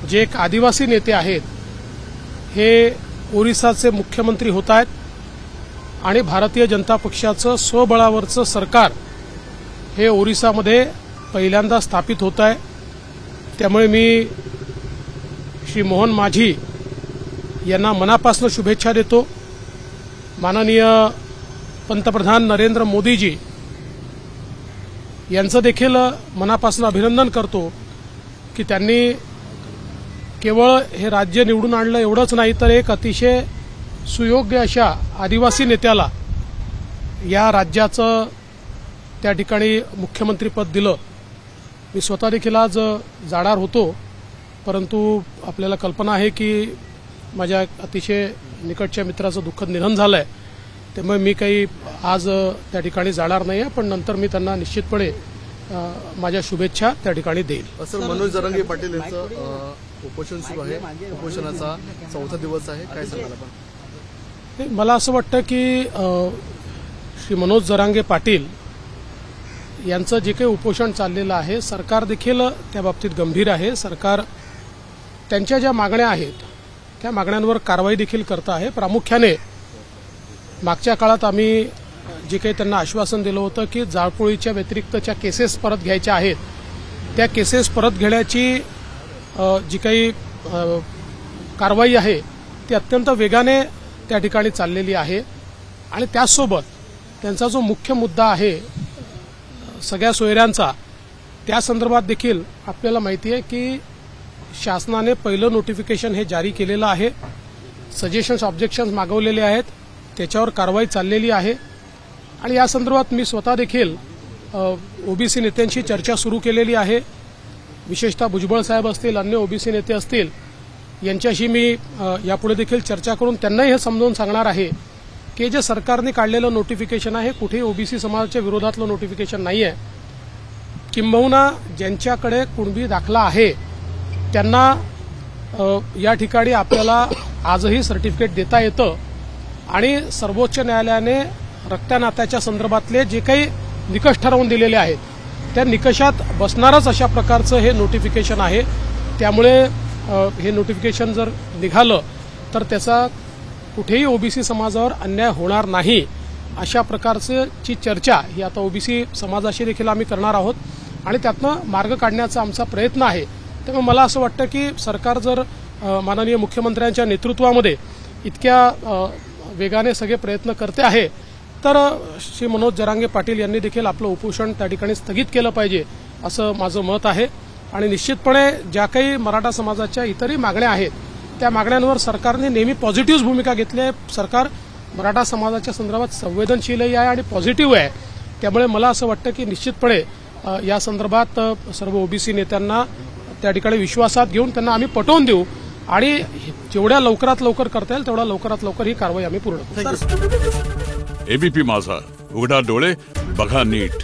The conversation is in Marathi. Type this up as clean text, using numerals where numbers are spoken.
जे एक आदिवासी नेते आहेत हे ओरिसाचे मुख्यमंत्री होत आहेत आणि भारतीय जनता पक्षाचं स्वबळावरचं सरकार हे ओरिसामध्ये पहिल्यांदा स्थापित होत आहे। त्यामुळे मी श्री मोहन माझी यांना मनापासून शुभेच्छा देतो। माननीय पंतप्रधान नरेंद्र मोदीजी यांचं देखील मनापासून अभिनंदन करतो की त्यांनी केवळ हे राज्य निवडून आणलं एवढंच नाही तर एक अतिशय सुयोग्य अशा आदिवासी नेत्याला या राज्याचं त्या ठिकाणी मुख्यमंत्रीपद दिलं। मी स्वतः देखील आज जाणार होतो, परंतु आपल्याला कल्पना आहे की माझ्या अतिशय निकटच्या मित्राचं दुःखद निधन झालंय, त्यामुळे मी काही आज त्या ठिकाणी जाणार नाही आहे, पण नंतर मी त्यांना निश्चितपणे माझ्या शुभेच्छा त्या ठिकाणी देईल। सर, मनोज जरांगे पाटील यांचं उपोषण सुरू आहे, उपोषणाचा 4था दिवस आहे, काय सांगाल आपण? मला असं वाटतं की श्री मनोज जरांगे पाटील यांचं जे काही उपोषण चाललेलं आहे, सरकार देखील त्या बाबतीत गंभीर आहे। सरकार त्यांच्या ज्या मागण्या आहेत त्या मागण्यांवर कारवाई देखील करत आहे। प्रामुख्याने मागच्या काळात आम्ही जे काही त्यांना आश्वासन दिलं होतं की जाळपोळीच्या व्यतिरिक्तच्या केसेस परत घ्यायच्या आहेत, त्या केसेस परत घेण्याची जी काही कारवाई आहे ती अत्यंत वेगाने त्या ठिकाणी चाललेली आहे। आणि त्याचसोबत त्यांचा जो मुख्य मुद्दा आहे सगळ्या सोयऱ्यांचा, त्या संदर्भात देखील आपल्याला माहिती आहे की शासनाने पहिलं नोटिफिकेशन हे जारी केलेलं आहे। सजेशन्स ऑब्जेक्शन्स मागवलेले आहेत, त्याच्यावर कारवाई चाललेली आहे। आणि या संदर्भात मी स्वतः देखील ओबीसी नेत्यांशी चर्चा सुरू केलेली आहे। विशेषतः भुजबळ साहेब असतील, अन्य ओबीसी नेते असतील, यांच्याशी मी यापुढे देखील चर्चा करून त्यांनाही हे समजावून सांगणार आहे की जे सरकारने काढलेलं नोटिफिकेशन आहे कुठेही ओबीसी समाजाच्या विरोधातलं नोटिफिकेशन नाही आहे। किंबहुना ज्यांच्याकडे कुणबी दाखला आहे त्यांना या ठिकाणी आपल्याला आजही सर्टिफिकेट देता येतं आणि सर्वोच्च न्यायालयाने रक्त्या नात्याच्या संदर्भातले जे काही निकष ठरवून दिलेले आहेत त्या निकषात बसणारच अशा प्रकारचं हे नोटिफिकेशन आहे। त्यामुळे हे नोटिफिकेशन जर निघालं तर त्याचा कुठेही ओबीसी समाजावर अन्याय होणार नाही अशा प्रकारची चर्चा ही आता ओबीसी समाजाशी देखील आम्ही करणार आहोत आणि त्यातनं मार्ग काढण्याचा आमचा प्रयत्न आहे। त्यामुळे मला असं वाटतं की सरकार जर माननीय मुख्यमंत्र्यांच्या नेतृत्वामध्ये इतक्या वेगाने सगळे प्रयत्न करते आहे तर श्री मनोज जरांगे पाटील यांनी देखील आपलं उपोषण त्या ठिकाणी स्थगित केलं पाहिजे असं माझं मत आहे। आणि निश्चितपणे ज्या काही मराठा समाजाच्या इतरही मागण्या आहेत त्या मागण्यांवर सरकारने नेहमी पॉझिटिव्ह भूमिका घेतली आहे। सरकार मराठा समाजाच्या संदर्भात संवेदनशीलही आहे आणि पॉझिटिव्ह आहे। त्यामुळे मला असं वाटतं की निश्चितपणे या संदर्भात सर्व ओबीसी नेत्यांना त्या ठिकाणी विश्वासात घेऊन त्यांना आम्ही पटवून देऊ आणि जेवढ्या लवकरात लवकर करता येईल तेवढ्या लवकरात लवकर ही कारवाई आम्ही पूर्ण करू। एबीपी माझा, उघडा डोळे बघा नीट।